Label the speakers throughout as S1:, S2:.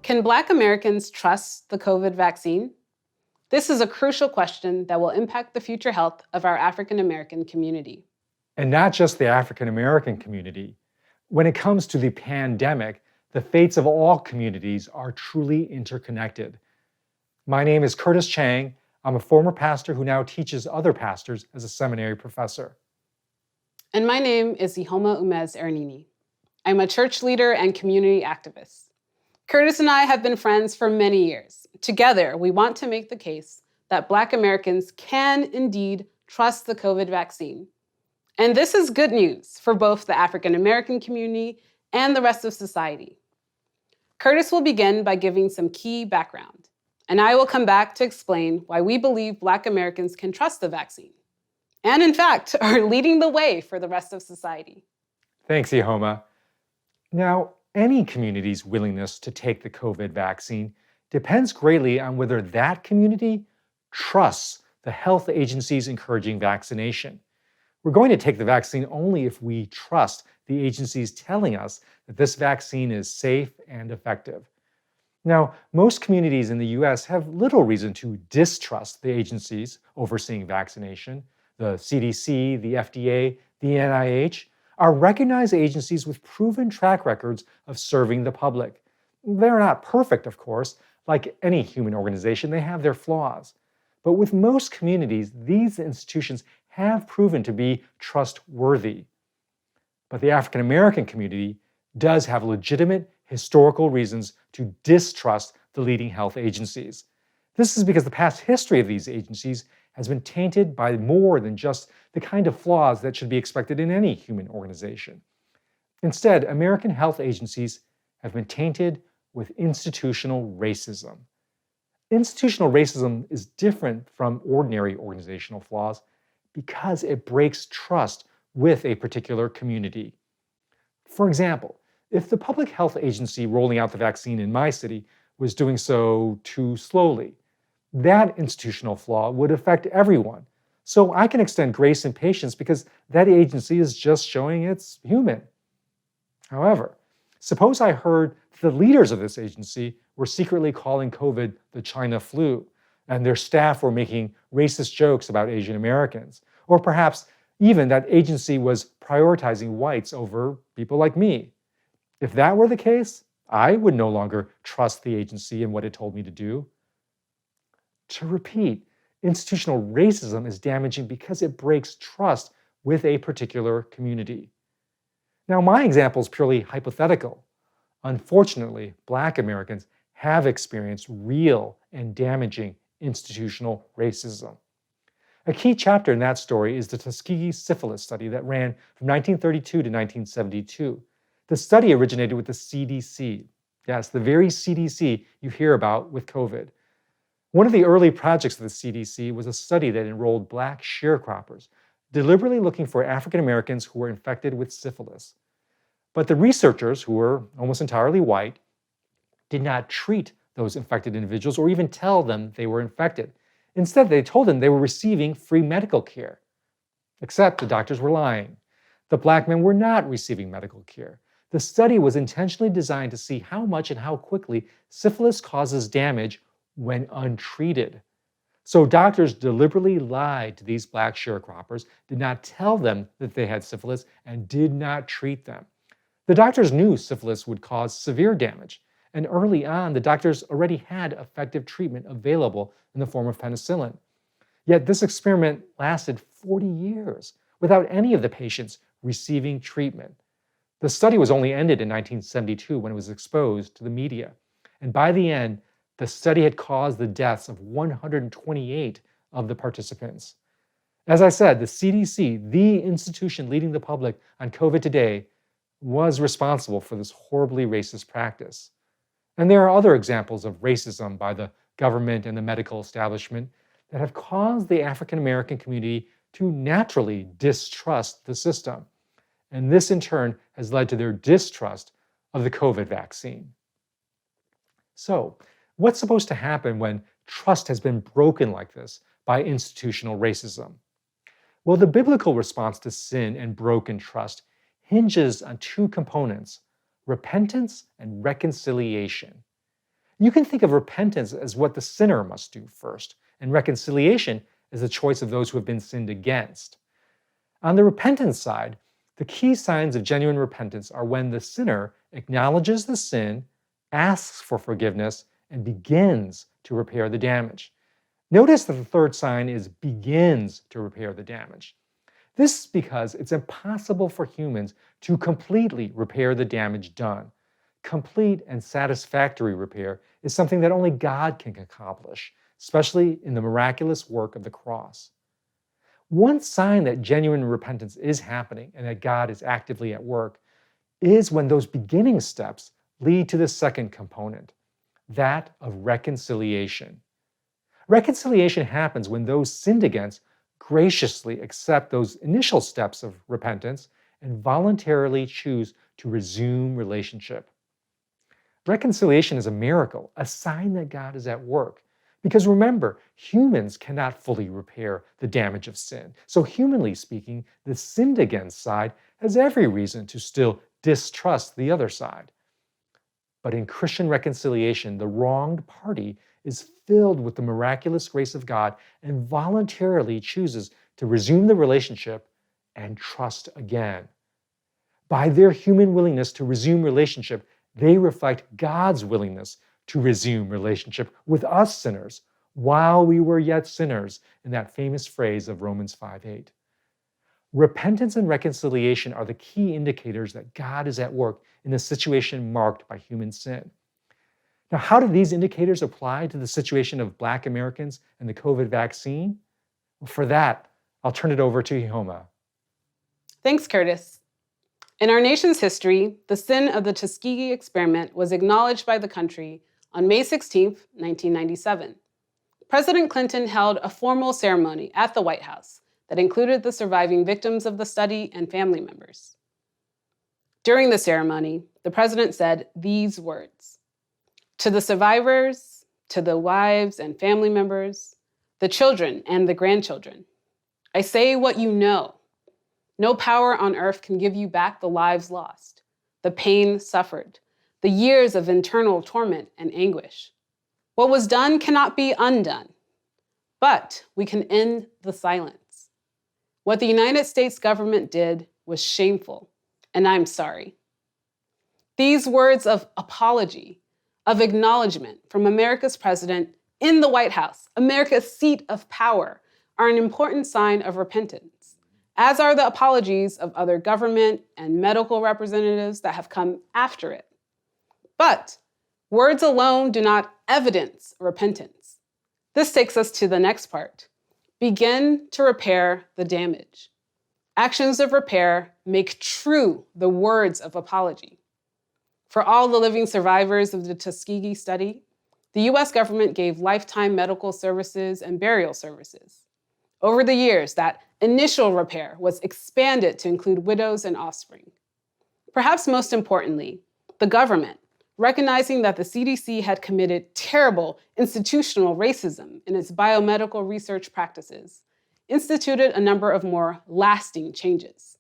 S1: Can Black Americans trust the COVID vaccine? This is a crucial question that will impact the future health of our African American community.
S2: And not just the African American community. When it comes to the pandemic, the fates of all communities are truly interconnected. My name is Curtis Chang. I'm a former pastor who now teaches other pastors as a seminary professor.
S1: And my name is Iheoma Umez-Eronini. I'm a church leader and community activist. Curtis and I have been friends for many years. Together, we want to make the case that Black Americans can indeed trust the COVID vaccine. And this is good news for both the African American community and the rest of society. Curtis will begin by giving some key background, and I will come back to explain why we believe Black Americans can trust the vaccine, and in fact, are leading the way for the rest of society.
S2: Thanks, Iheoma. Now, any community's willingness to take the COVID vaccine depends greatly on whether that community trusts the health agencies encouraging vaccination. We're going to take the vaccine only if we trust the agencies telling us that this vaccine is safe and effective. Now, most communities in the US have little reason to distrust the agencies overseeing vaccination. The CDC, the FDA, the NIH are recognized agencies with proven track records of serving the public. They're not perfect, of course. Like any human organization, they have their flaws. But with most communities, these institutions have proven to be trustworthy. But the African American community does have legitimate historical reasons to distrust the leading health agencies. This is because the past history of these agencies has been tainted by more than just the kind of flaws that should be expected in any human organization. Instead, American health agencies have been tainted with institutional racism. Institutional racism is different from ordinary organizational flaws because it breaks trust with a particular community. For example, if the public health agency rolling out the vaccine in my city was doing so too slowly, that institutional flaw would affect everyone. So I can extend grace and patience because that agency is just showing it's human. However, suppose I heard the leaders of this agency were secretly calling COVID the China flu, and their staff were making racist jokes about Asian Americans, or perhaps even that agency was prioritizing whites over people like me. If that were the case, I would no longer trust the agency and what it told me to do. To repeat, institutional racism is damaging because it breaks trust with a particular community. Now, my example is purely hypothetical. Unfortunately, Black Americans have experienced real and damaging institutional racism. A key chapter in that story is the Tuskegee syphilis study that ran from 1932 to 1972. The study originated with the CDC. Yes, the very CDC you hear about with COVID. One of the early projects of the CDC was a study that enrolled Black sharecroppers, deliberately looking for African Americans who were infected with syphilis. But the researchers, who were almost entirely white, did not treat those infected individuals or even tell them they were infected. Instead, they told them they were receiving free medical care. Except the doctors were lying. The Black men were not receiving medical care. The study was intentionally designed to see how much and how quickly syphilis causes damage when untreated. So doctors deliberately lied to these Black sharecroppers, did not tell them that they had syphilis, and did not treat them. The doctors knew syphilis would cause severe damage, and early on, the doctors already had effective treatment available in the form of penicillin. Yet this experiment lasted 40 years without any of the patients receiving treatment. The study was only ended in 1972 when it was exposed to the media. And by the end, the study had caused the deaths of 128 of the participants. As I said, the CDC, the institution leading the public on COVID today, was responsible for this horribly racist practice. And there are other examples of racism by the government and the medical establishment that have caused the African American community to naturally distrust the system. And this in turn has led to their distrust of the COVID vaccine. So, what's supposed to happen when trust has been broken like this by institutional racism? Well, the biblical response to sin and broken trust hinges on two components: repentance and reconciliation. You can think of repentance as what the sinner must do first, and reconciliation as the choice of those who have been sinned against. On the repentance side, the key signs of genuine repentance are when the sinner acknowledges the sin, asks for forgiveness, and begins to repair the damage. Notice that the third sign is begins to repair the damage. This is because it's impossible for humans to completely repair the damage done. Complete and satisfactory repair is something that only God can accomplish, especially in the miraculous work of the cross. One sign that genuine repentance is happening and that God is actively at work is when those beginning steps lead to the second component, that of reconciliation. Reconciliation happens when those sinned against graciously accept those initial steps of repentance and voluntarily choose to resume relationship. Reconciliation is a miracle, a sign that God is at work. Because remember, humans cannot fully repair the damage of sin. So humanly speaking, the sinned against side has every reason to still distrust the other side. But in Christian reconciliation, the wronged party is filled with the miraculous grace of God and voluntarily chooses to resume the relationship and trust again. By their human willingness to resume relationship, they reflect God's willingness to resume relationship with us sinners while we were yet sinners, in that famous phrase of Romans 5:8. Repentance and reconciliation are the key indicators that God is at work in a situation marked by human sin. Now, how do these indicators apply to the situation of Black Americans and the COVID vaccine? Well, for that, I'll turn it over to Iheoma.
S1: Thanks, Curtis. In our nation's history, the sin of the Tuskegee experiment was acknowledged by the country on May 16, 1997. President Clinton held a formal ceremony at the White House that included the surviving victims of the study and family members. During the ceremony, the president said these words: "To the survivors, to the wives and family members, the children and the grandchildren, I say what you know. No power on earth can give you back the lives lost, the pain suffered, the years of internal torment and anguish. What was done cannot be undone, but we can end the silence. What the United States government did was shameful, and I'm sorry." These words of apology, of acknowledgement from America's president in the White House, America's seat of power, are an important sign of repentance, as are the apologies of other government and medical representatives that have come after it. But words alone do not evidence repentance. This takes us to the next part. Begin to repair the damage. Actions of repair make true the words of apology. For all the living survivors of the Tuskegee study, the US government gave lifetime medical services and burial services. Over the years, that initial repair was expanded to include widows and offspring. Perhaps most importantly, the government, recognizing that the CDC had committed terrible institutional racism in its biomedical research practices, instituted a number of more lasting changes.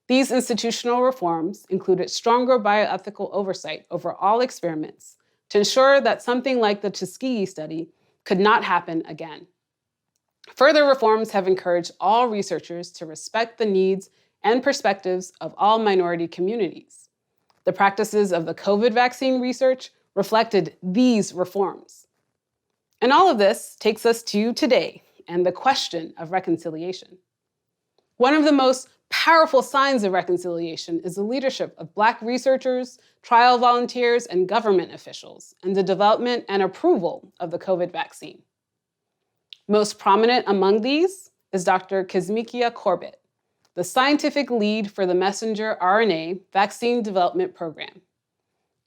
S1: These institutional reforms included stronger bioethical oversight over all experiments to ensure that something like the Tuskegee study could not happen again. Further reforms have encouraged all researchers to respect the needs and perspectives of all minority communities. The practices of the COVID vaccine research reflected these reforms. And all of this takes us to today and the question of reconciliation. One of the most powerful signs of reconciliation is the leadership of Black researchers, trial volunteers, and government officials in the development and approval of the COVID vaccine. Most prominent among these is Dr. Kizzmekia Corbett, the scientific lead for the messenger RNA vaccine development program.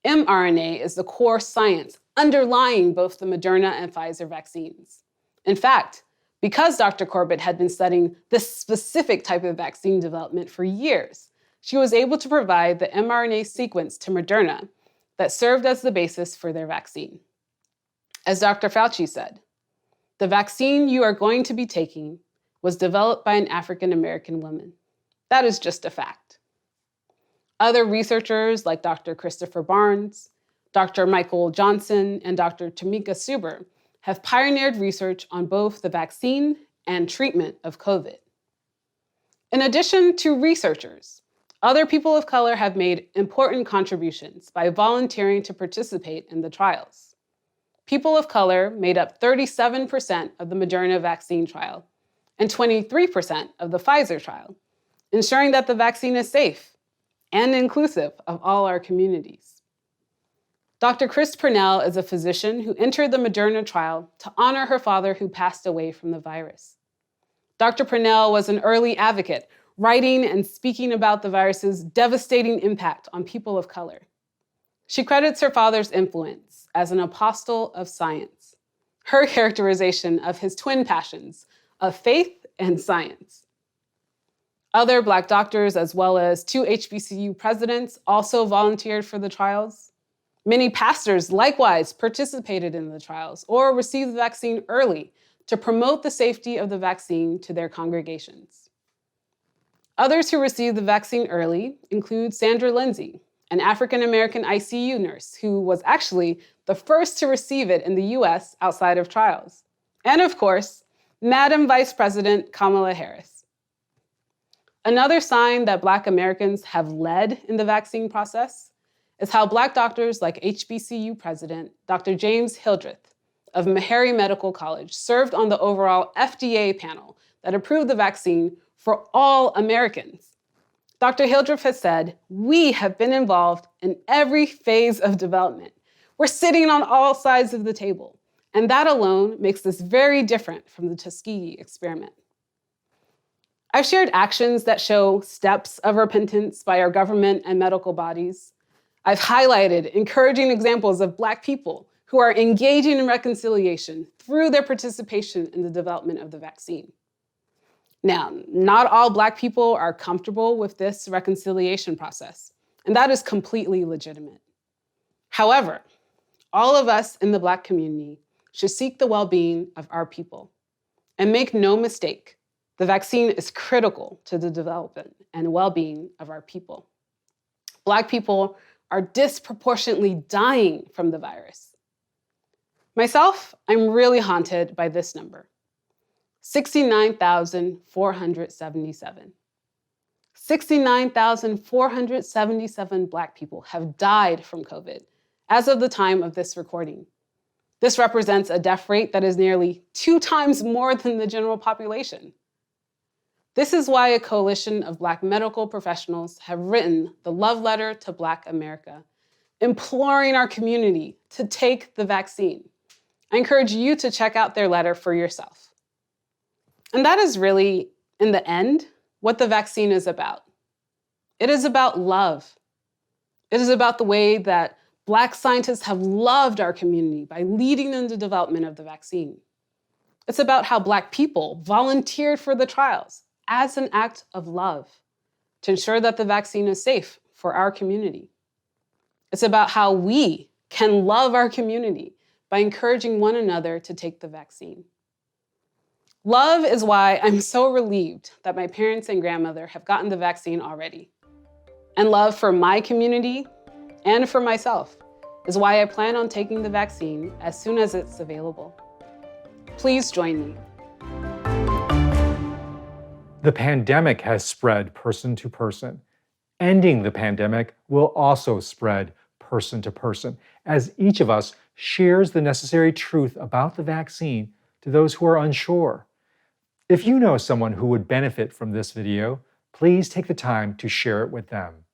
S1: mRNA is the core science underlying both the Moderna and Pfizer vaccines. In fact, because Dr. Corbett had been studying this specific type of vaccine development for years, she was able to provide the mRNA sequence to Moderna that served as the basis for their vaccine. As Dr. Fauci said, "The vaccine you are going to be taking was developed by an African American woman. That is just a fact." Other researchers like Dr. Christopher Barnes, Dr. Michael Johnson and Dr. Tamika Suber have pioneered research on both the vaccine and treatment of COVID. In addition to researchers, other people of color have made important contributions by volunteering to participate in the trials. People of color made up 37% of the Moderna vaccine trial and 23% of the Pfizer trial, ensuring that the vaccine is safe and inclusive of all our communities. Dr. Chris Purnell is a physician who entered the Moderna trial to honor her father who passed away from the virus. Dr. Purnell was an early advocate, writing and speaking about the virus's devastating impact on people of color. She credits her father's influence as an apostle of science, her characterization of his twin passions of faith and science. Other Black doctors, as well as 2 HBCU presidents, also volunteered for the trials. Many pastors likewise participated in the trials or received the vaccine early to promote the safety of the vaccine to their congregations. Others who received the vaccine early include Sandra Lindsay, an African-American ICU nurse who was actually the first to receive it in the US outside of trials. And of course, Madam Vice President Kamala Harris. Another sign that Black Americans have led in the vaccine process is how Black doctors like HBCU President Dr. James Hildreth of Meharry Medical College served on the overall FDA panel that approved the vaccine for all Americans. Dr. Hildreth has said, "We have been involved in every phase of development. We're sitting on all sides of the table, and that alone makes this very different from the Tuskegee experiment." I've shared actions that show steps of repentance by our government and medical bodies. I've highlighted encouraging examples of Black people who are engaging in reconciliation through their participation in the development of the vaccine. Now, not all Black people are comfortable with this reconciliation process, and that is completely legitimate. However, all of us in the Black community should seek the well-being of our people. And make no mistake, the vaccine is critical to the development and well-being of our people. Black people are disproportionately dying from the virus. Myself, I'm really haunted by this number. 69,477. 69,477 Black people have died from COVID as of the time of this recording. This represents a death rate that is nearly 2 times more than the general population. This is why a coalition of Black medical professionals have written the love letter to Black America, imploring our community to take the vaccine. I encourage you to check out their letter for yourself. And that is really, in the end, what the vaccine is about. It is about love. It is about the way that Black scientists have loved our community by leading in the development of the vaccine. It's about how Black people volunteered for the trials as an act of love to ensure that the vaccine is safe for our community. It's about how we can love our community by encouraging one another to take the vaccine. Love is why I'm so relieved that my parents and grandmother have gotten the vaccine already. And love for my community and for myself is why I plan on taking the vaccine as soon as it's available. Please join me.
S2: The pandemic has spread person to person. Ending the pandemic will also spread person to person, as each of us shares the necessary truth about the vaccine to those who are unsure. If you know someone who would benefit from this video, please take the time to share it with them.